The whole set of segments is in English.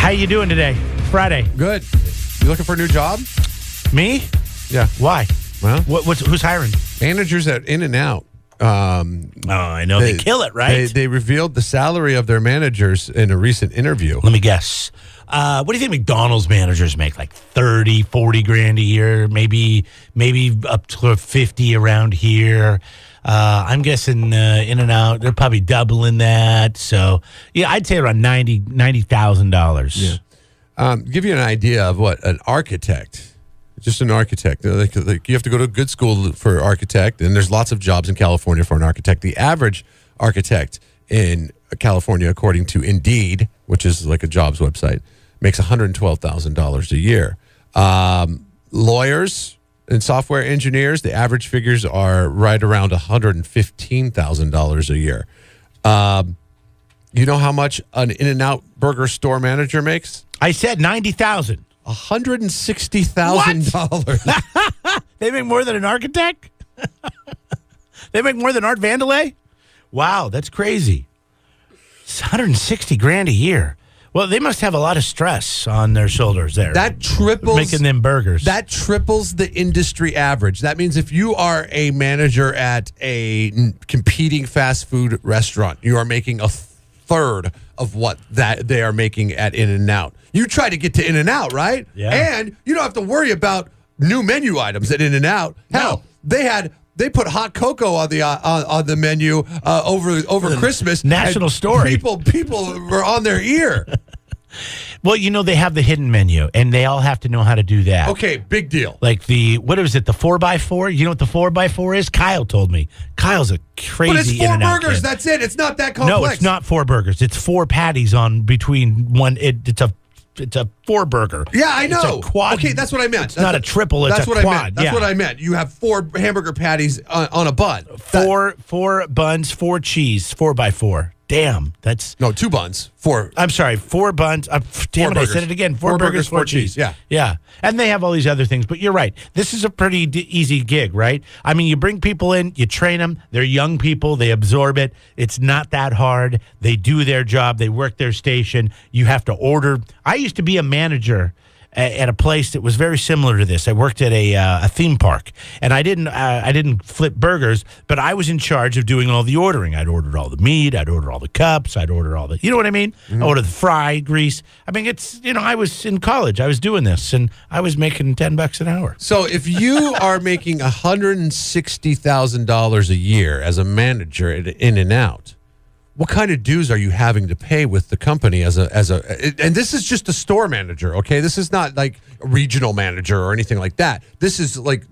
How you doing today? Friday. Good. You looking for a new job? Me? Yeah. Why? Well, Who's hiring? managers at In-N-Out. I know they kill it, right? They revealed the salary of their managers in a recent interview. Let me guess. What do you think McDonald's managers make? Like 30, 40 grand a year, maybe up to 50 around here. I'm guessing In-N-Out, they're probably doubling that. So, yeah, I'd say around $90,000. Yeah. Give you an idea of what an architect, just an architect. Like you have to go to a good school for architect, and there's lots of jobs in California for an architect. The average architect in California, according to Indeed, which is like a jobs website, makes $112,000 a year. Lawyers and software engineers, the average figures are right around $115,000 a year. You know how much an In-N-Out burger store manager makes? I said 90,000. $160,000. They make more than an architect? They make more than Art Vandelay? Wow, that's crazy. It's 160 grand a year. Well, they must have a lot of stress on their shoulders there. That triples making them burgers. That triples the industry average. That means if you are a manager at a competing fast food restaurant, you are making a third of what that they are making at In-N-Out. You try to get to In-N-Out, right? Yeah. And you don't have to worry about new menu items at In-N-Out. Hell, they put hot cocoa on the menu over Christmas. National story. People were on their ear. Well, they have the hidden menu, and they all have to know how to do that. Okay, big deal. Like what is it, the 4x4? You know what the 4x4 is? Kyle told me. Kyle's a crazy But it's 4 In-N-Out burgers. kid. That's it. It's not that complex. No, it's not 4 burgers. It's 4 patties on between one. It's a 4 burger. Yeah, I know. It's a quad. Okay, that's what I meant. It's not a triple. It's a quad. I meant. That's what I meant. You have 4 hamburger patties on a bun. 4 buns, 4 cheese, 4x4. Damn, that's 2 buns. 4. I'm sorry, 4 buns. Damn it, I said it again. 4 burgers, 4 cheese. Yeah. And they have all these other things. But you're right. This is a pretty easy gig, right? I mean, you bring people in, you train them. They're young people. They absorb it. It's not that hard. They do their job. They work their station. You have to order. I used to be a manager at a place that was very similar to this. I worked at a theme park, and I didn't flip burgers, but I was in charge of doing all the ordering. I'd order all the meat, I'd order all the cups, I'd order all the, you know what I mean? Mm-hmm. I ordered the fry grease. I mean, it's, I was in college, I was doing this, and I was making $10 an hour. So if you are making $160,000 a year as a manager at In-N-Out, what kind of dues are you having to pay with the company and this is just a store manager, okay? This is not like a regional manager or anything like that. This is like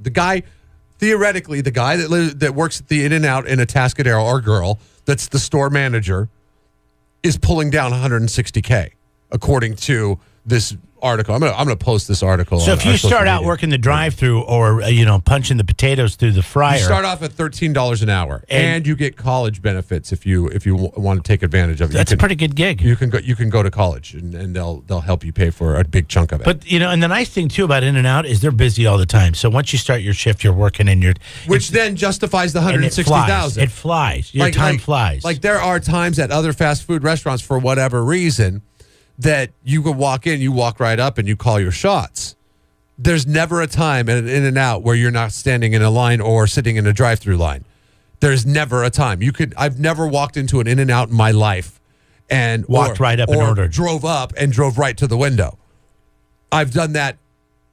theoretically the guy that works at the In-N-Out in Atascadero, or girl, that's the store manager, is pulling down $160K, according to this article. I'm gonna post this article. So if you start out working the drive-through or punching the potatoes through the fryer, you start off at $13 an hour, and you get college benefits if you want to take advantage of it. That's a pretty good gig. You can go to college, and they'll help you pay for a big chunk of it. But and the nice thing too about In-N-Out is they're busy all the time. So once you start your shift, you're working which then justifies the $160,000. It flies. Your time flies. Like there are times at other fast food restaurants, for whatever reason, that you could walk in, you walk right up, and you call your shots. There's never a time at an In-N-Out where you're not standing in a line or sitting in a drive-through line. There's never a time. I've never walked into an In-N-Out in my life and walked right up and ordered. Drove up and drove right to the window. I've done that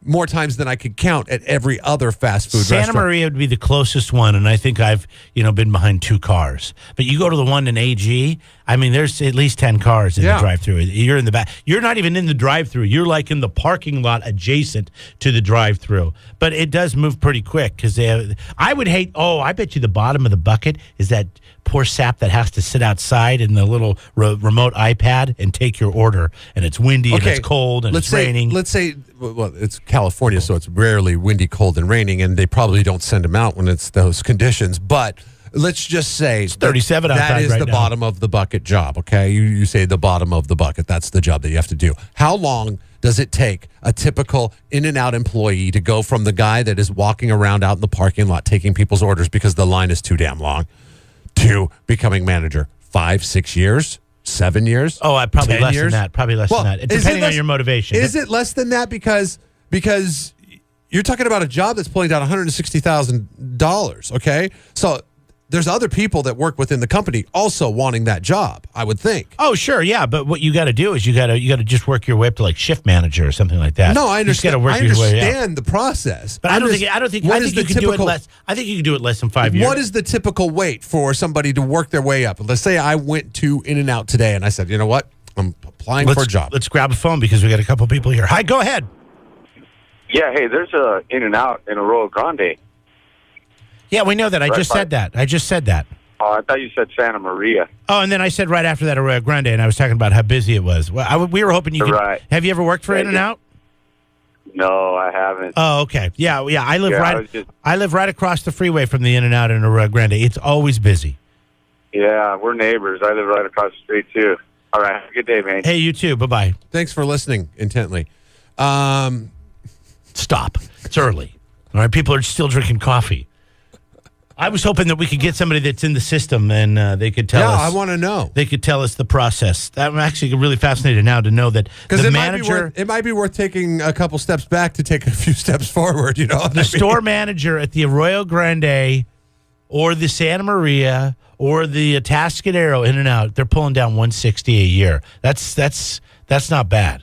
more times than I could count at every other fast food restaurant. Santa Maria would be the closest one, and I think I've been behind 2 cars. But you go to the one in AG, I mean, there's at least 10 cars in the drive-through. You're in the back. You're not even in the drive-through. You're like in the parking lot adjacent to the drive-through. But it does move pretty quick because I would hate. Oh, I bet you the bottom of the bucket is that poor sap that has to sit outside in the little remote iPad and take your order, and it's windy and it's cold and it's raining. Let's say, well, it's California, so it's rarely windy, cold, and raining, and they probably don't send them out when it's those conditions. But let's just say it's 37 outside that is right the now. bottom of the bucket job, okay? You say the bottom of the bucket. That's the job that you have to do. How long does it take a typical In-N-Out employee to go from the guy that is walking around out in the parking lot taking people's orders because the line is too damn long to becoming manager? 5-6 years? 7 years? Oh, probably 10 less years? than that. Probably less than that. Depending on your motivation. Is it less than that because you're talking about a job that's pulling down $160,000, okay? So there's other people that work within the company also wanting that job, I would think. Oh, sure, yeah, but what you got to do is you got to just work your way up to like shift manager or something like that. No, I understand. I understand the process. But I think you can do it less. I think you can do it less than 5 years. What is the typical wait for somebody to work their way up? Let's say I went to In-N-Out today and I said, you know what? I'm applying for a job. Let's grab a phone because we got a couple people here. Hi, go ahead. Yeah, hey, there's a In-N-Out in Arroyo Grande. Yeah, we know that. I just said that. Oh, I thought you said Santa Maria. Oh, and then I said right after that Arroyo Grande, and I was talking about how busy it was. Well, we were hoping you could. Right. Have you ever worked for In-N-Out? No, I haven't. Oh, okay. Yeah. I live right across the freeway from the In-N-Out in Arroyo Grande. It's always busy. Yeah, we're neighbors. I live right across the street too. All right, have a good day, man. Hey, you too. Bye-bye. Thanks for listening intently. Stop. It's early. All right, people are still drinking coffee. I was hoping that we could get somebody that's in the system and they could tell us. Yeah, I want to know. They could tell us the process. I'm actually really fascinated now to know that the manager. It might be worth taking a couple steps back to take a few steps forward. You know, the store manager at the Arroyo Grande, or the Santa Maria, or the Atascadero In-N-Out, they're pulling down $160 a year. That's not bad.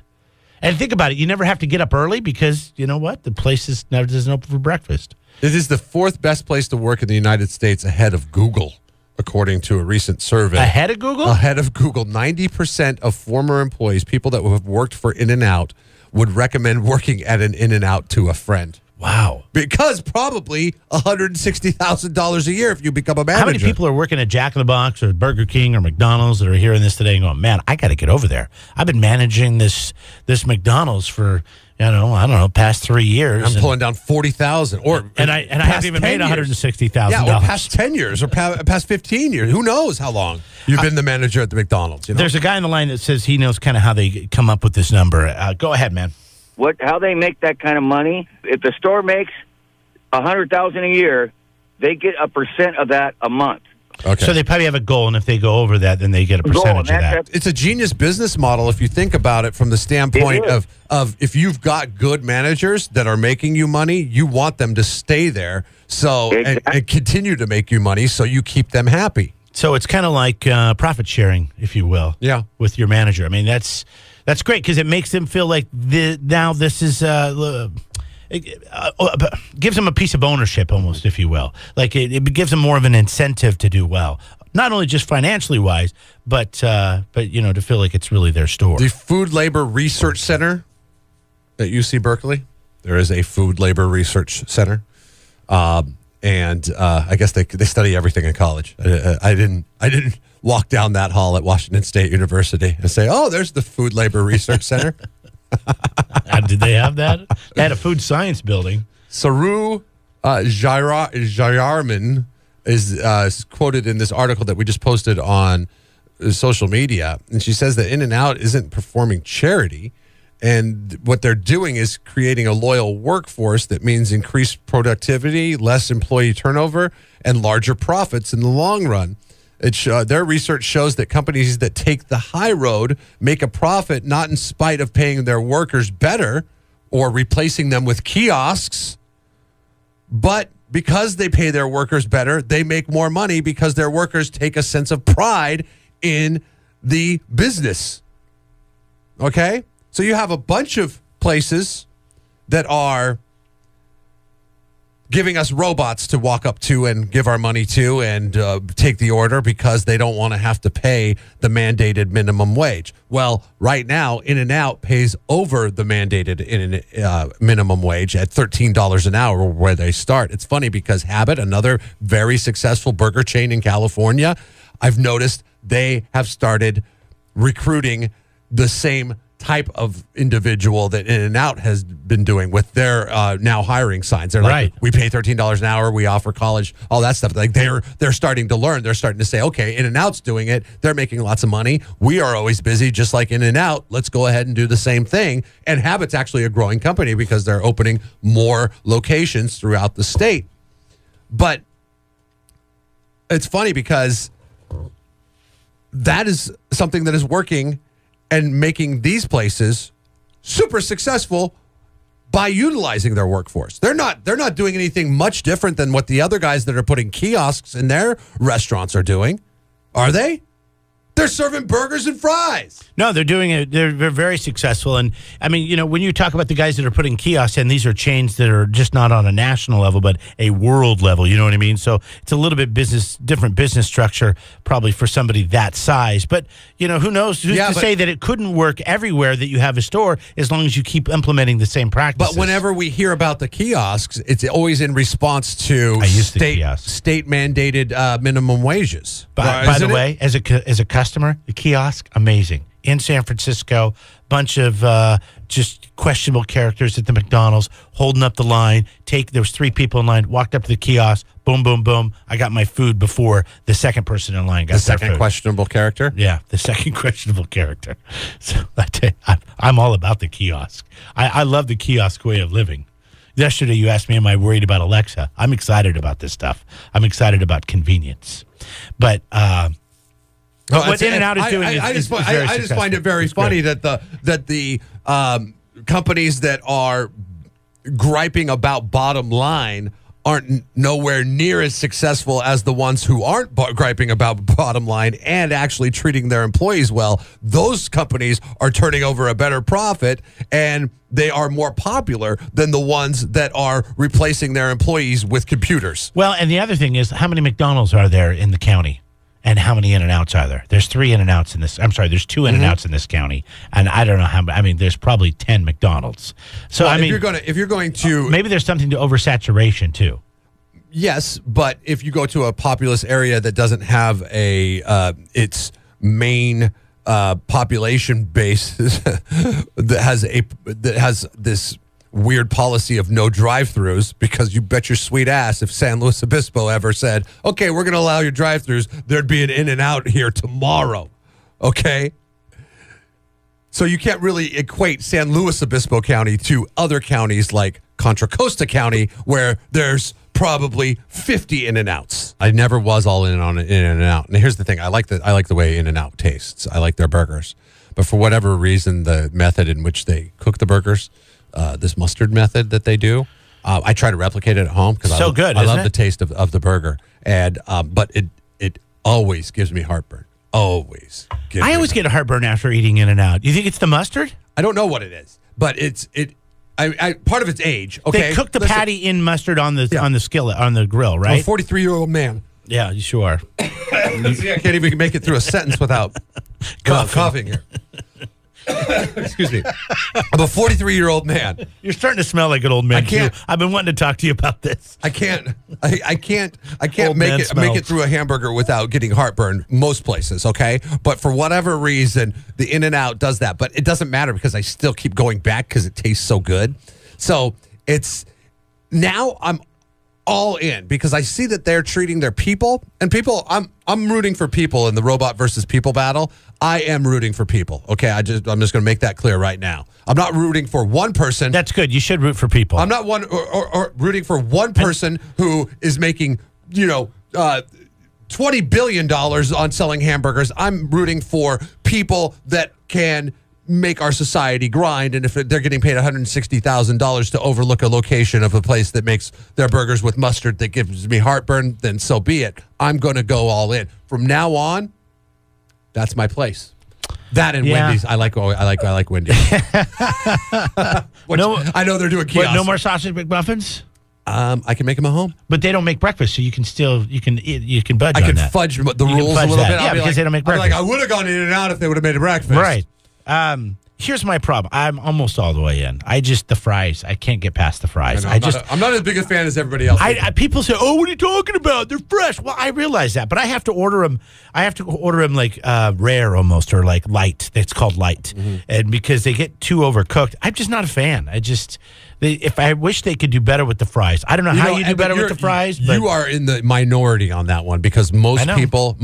And think about it. You never have to get up early because you know what? The place doesn't open for breakfast. It is the fourth best place to work in the United States ahead of Google, according to a recent survey. Ahead of Google? Ahead of Google. 90% of former employees, people that have worked for In-N-Out, would recommend working at an In-N-Out to a friend. Wow. Because probably $160,000 a year if you become a manager. How many people are working at Jack in the Box or Burger King or McDonald's that are hearing this today and going, man, I got to get over there. I've been managing this McDonald's for, I don't know, past 3 years. I'm pulling down $40,000. And I haven't even made $160,000. Yeah, or past 10 years or past 15 years. Who knows how long you've been the manager at the McDonald's. You know? There's a guy on the line that says he knows kind of how they come up with this number. Go ahead, man. How they make that kind of money? If the store makes $100,000 a year, they get a % of that a month. Okay. So they probably have a goal, and if they go over that, then they get a percentage of that. It's a genius business model if you think about it from the standpoint of if you've got good managers that are making you money, you want them to stay there and continue to make you money so you keep them happy. So it's kind of like profit sharing, if you will, with your manager. I mean, that's great because it makes them feel like now this is gives them a piece of ownership almost, if you will. Like it gives them more of an incentive to do well, not only just financially wise, but to feel like it's really their store. The Food Labor Research Center at UC Berkeley. There is a Food Labor Research Center, and I guess they study everything in college. I didn't walk down that hall at Washington State University and say, "Oh, there's the Food Labor Research Center." Did they have that? They had a food science building. Saru Jayarman is quoted in this article that we just posted on social media, and she says that In-N-Out isn't performing charity, and what they're doing is creating a loyal workforce that means increased productivity, less employee turnover, and larger profits in the long run. Their research shows that companies that take the high road make a profit not in spite of paying their workers better or replacing them with kiosks, but because they pay their workers better, they make more money because their workers take a sense of pride in the business. Okay? So you have a bunch of places that are giving us robots to walk up to and give our money to and take the order because they don't want to have to pay the mandated minimum wage. Well, right now, In-N-Out pays over the mandated minimum wage at $13 an hour where they start. It's funny because Habit, another very successful burger chain in California, I've noticed they have started recruiting the same type of individual that In-N-Out has been doing with their now hiring signs. They're like, we pay $13 an hour, we offer college, all that stuff. Like they're starting to learn. They're starting to say, okay, In-N-Out's doing it. They're making lots of money. We are always busy, just like In-N-Out. Let's go ahead and do the same thing. And Habit's actually a growing company because they're opening more locations throughout the state. But it's funny because that is something that is working and making these places super successful by utilizing their workforce. They're not doing anything much different than what the other guys that are putting kiosks in their restaurants are doing. Are they? They're serving burgers and fries. No, they're doing it. They're very successful. And I mean, when you talk about the guys that are putting kiosks in, these are chains that are just not on a national level, but a world level. You know what I mean? So it's a little bit different business structure, probably for somebody that size. But who knows? Who's to say that it couldn't work everywhere that you have a store, as long as you keep implementing the same practices. But whenever we hear about the kiosks, it's always in response to state mandated minimum wages. By the way, as a customer, the kiosk, amazing. In San Francisco, bunch of just questionable characters at the McDonald's holding up the line. There was 3 people in line, walked up to the kiosk, boom, boom, boom. I got my food before the second person in line got their food. The second questionable character? Yeah, the second questionable character. So I tell you, I'm all about the kiosk. I love the kiosk way of living. Yesterday you asked me, am I worried about Alexa? I'm excited about this stuff. I'm excited about convenience. But what In-N-Out is doing I just find it very funny that the companies that are griping about bottom line aren't nowhere near as successful as the ones who aren't griping about bottom line and actually treating their employees well. Those companies are turning over a better profit, and they are more popular than the ones that are replacing their employees with computers. Well, and the other thing is, how many McDonald's are there in the county? And how many In-N-Outs are there? There's 3 In-N-Outs in this. I'm sorry, there's 2 In-N-Outs in this county, and I don't know how. I mean, there's probably 10 McDonald's. So if you're going to maybe there's something to oversaturation too. Yes, but if you go to a populous area that doesn't have its main population base that has this weird policy of no drive-thrus, because you bet your sweet ass if San Luis Obispo ever said, okay, we're going to allow your drive-thrus, there'd be an In-N-Out here tomorrow. Okay? So you can't really equate San Luis Obispo County to other counties like Contra Costa County, where there's probably 50 In-N-Outs. I never was all in on an In-N-Out. And here's the thing. I like the way In-N-Out tastes. I like their burgers. But for whatever reason, the method in which they cook the burgers, this mustard method that they do, I try to replicate it at home because I love the taste of the burger. And but it always gives me heartburn. Always. I always get a heartburn after eating In-N-Out. You think it's the mustard? I don't know what it is, but I part of its age. Okay, they cook the patty in mustard on the skillet, on the grill, right? I'm a 43-year-old man. Yeah, you sure are. See, I can't even make it through a sentence without coughing here. Excuse me. I'm a 43-year-old man. You're starting to smell like an old man. I've been wanting to talk to you about this. I can't make it through a hamburger without getting heartburn most places, okay? But for whatever reason, the In-N-Out does that. But it doesn't matter because I still keep going back because it tastes so good. So now I'm all in because I see that they're treating their people, and people, I'm rooting for people in the robot versus people battle. I am rooting for people. Okay, I'm just going to make that clear right now. I'm not rooting for one person. That's good. You should root for people. I'm not rooting for one person who is making, $20 billion on selling hamburgers. I'm rooting for people that can make our society grind, and if they're getting paid $160,000 to overlook a location of a place that makes their burgers with mustard that gives me heartburn, then so be it. I'm going to go all in. From now on, that's my place. That and Wendy's. I like Wendy's. I know they're doing kiosks. No more sausage McMuffins? I can make them at home, but they don't make breakfast, so you can budge. I can fudge the rules a little bit. Yeah, because they don't make breakfast. I would have gone In-N-Out if they would have made a breakfast. Right. Here's my problem. I'm almost all the way in. The fries. I can't get past the fries. I'm not as big a fan as everybody else. People say, "Oh, what are you talking about? They're fresh." Well, I realize that, but I have to order them. I have to order them like rare almost, or like light. It's called light, and because they get too overcooked, I'm just not a fan. I wish they could do better with the fries. I don't know how you do better with the fries. But you are in the minority on that one because most people,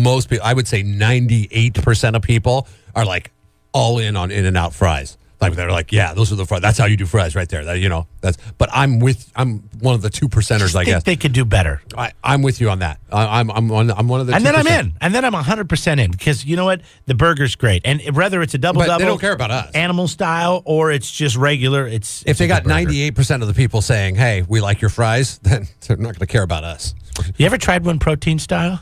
I would say 98% of people are like all in on In-N-Out fries. Like they're like, yeah, those are the fries. That's how you do fries right there. But I'm one of the 2%ers, I guess. They could do better. I'm with you on that. I'm one of the 2%. And then I'm in. And then I'm 100% in because you know what? The burger's great. And whether it's a double-double. They don't care about us. Animal style or it's just regular, it's if they got 98% of the people saying, hey, we like your fries, then they're not going to care about us. You ever tried one protein style?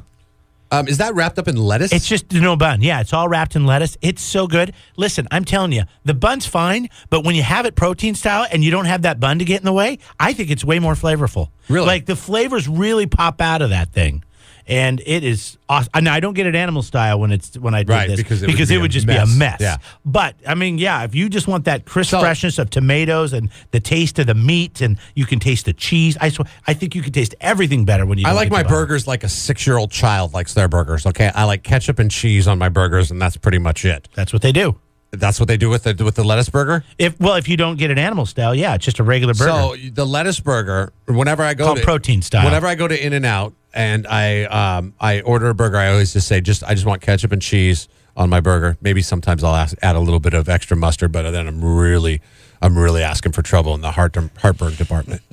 Is that wrapped up in lettuce? It's just no bun. Yeah, it's all wrapped in lettuce. It's so good. Listen, I'm telling you, the bun's fine, but when you have it protein style and you don't have that bun to get in the way, I think it's way more flavorful. Really? Like the flavors really pop out of that thing. And it is awesome. And I don't get it animal style when I do this because it would just be a mess. Yeah. But I mean, yeah, if you just want that crisp freshness of tomatoes and the taste of the meat, and you can taste the cheese, I think you can taste everything better when you. I like my burgers like a 6-year-old child likes their burgers. Okay, I like ketchup and cheese on my burgers, and that's pretty much it. That's what they do. That's what they do with the lettuce burger? If you don't get an animal style, yeah, it's just a regular burger. So the lettuce burger, whenever I go to protein style. Whenever I go to In-N-Out and I order a burger, I always just say I just want ketchup and cheese on my burger. Maybe sometimes I'll add a little bit of extra mustard, but then I'm really asking for trouble in the heartburn department.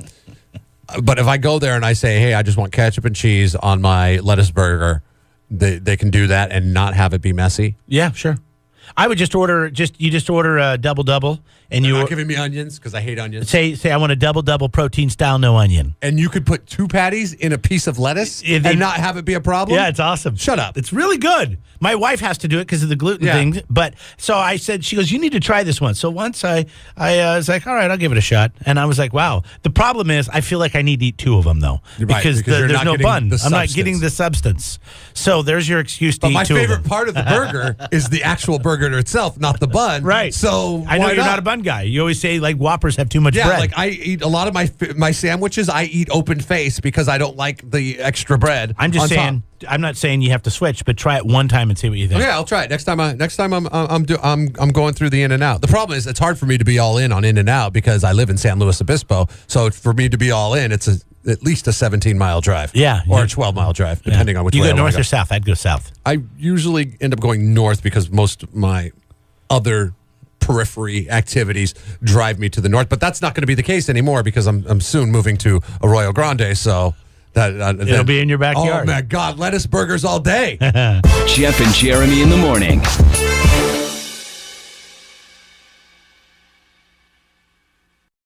But if I go there and I say, hey, I just want ketchup and cheese on my lettuce burger, they can do that and not have it be messy. Yeah, sure. I would just order a double, and you're not giving me onions because I hate onions. Say I want a double protein style, no onion. And you could put 2 patties in a piece of lettuce and not have it be a problem. Yeah, it's awesome. Shut up. It's really good. My wife has to do it because of the gluten thing. But so I said, she goes, you need to try this one. So once I was like, all right, I'll give it a shot. And I was like, wow. The problem is I feel like I need to eat 2 of them though because there's no bun. I'm not getting the substance. So there's your excuse to eat 2 of them. My favorite part of the burger is the actual burger itself, not the bun. Right. So I know you're not a bun guy. You always say like Whoppers have too much bread. Yeah, like I eat a lot of my sandwiches. I eat open face because I don't like the extra bread. I'm just saying. I'm not saying you have to switch, but try it one time and see what you think. Okay, I'll try it next time. I'm going through the In-N-Out. The problem is it's hard for me to be all in on In-N-Out because I live in San Luis Obispo. So for me to be all in, it's at least a 17-mile drive. Yeah, or a 12-mile drive, depending on which way you I go north go. or south. I'd go south. I usually end up going north because most of my other periphery activities drive me to the north, but that's not going to be the case anymore because I'm soon moving to Arroyo Grande. So. It'll be in your backyard. Oh, my God. Lettuce burgers all day. Jeff and Jeremy in the morning.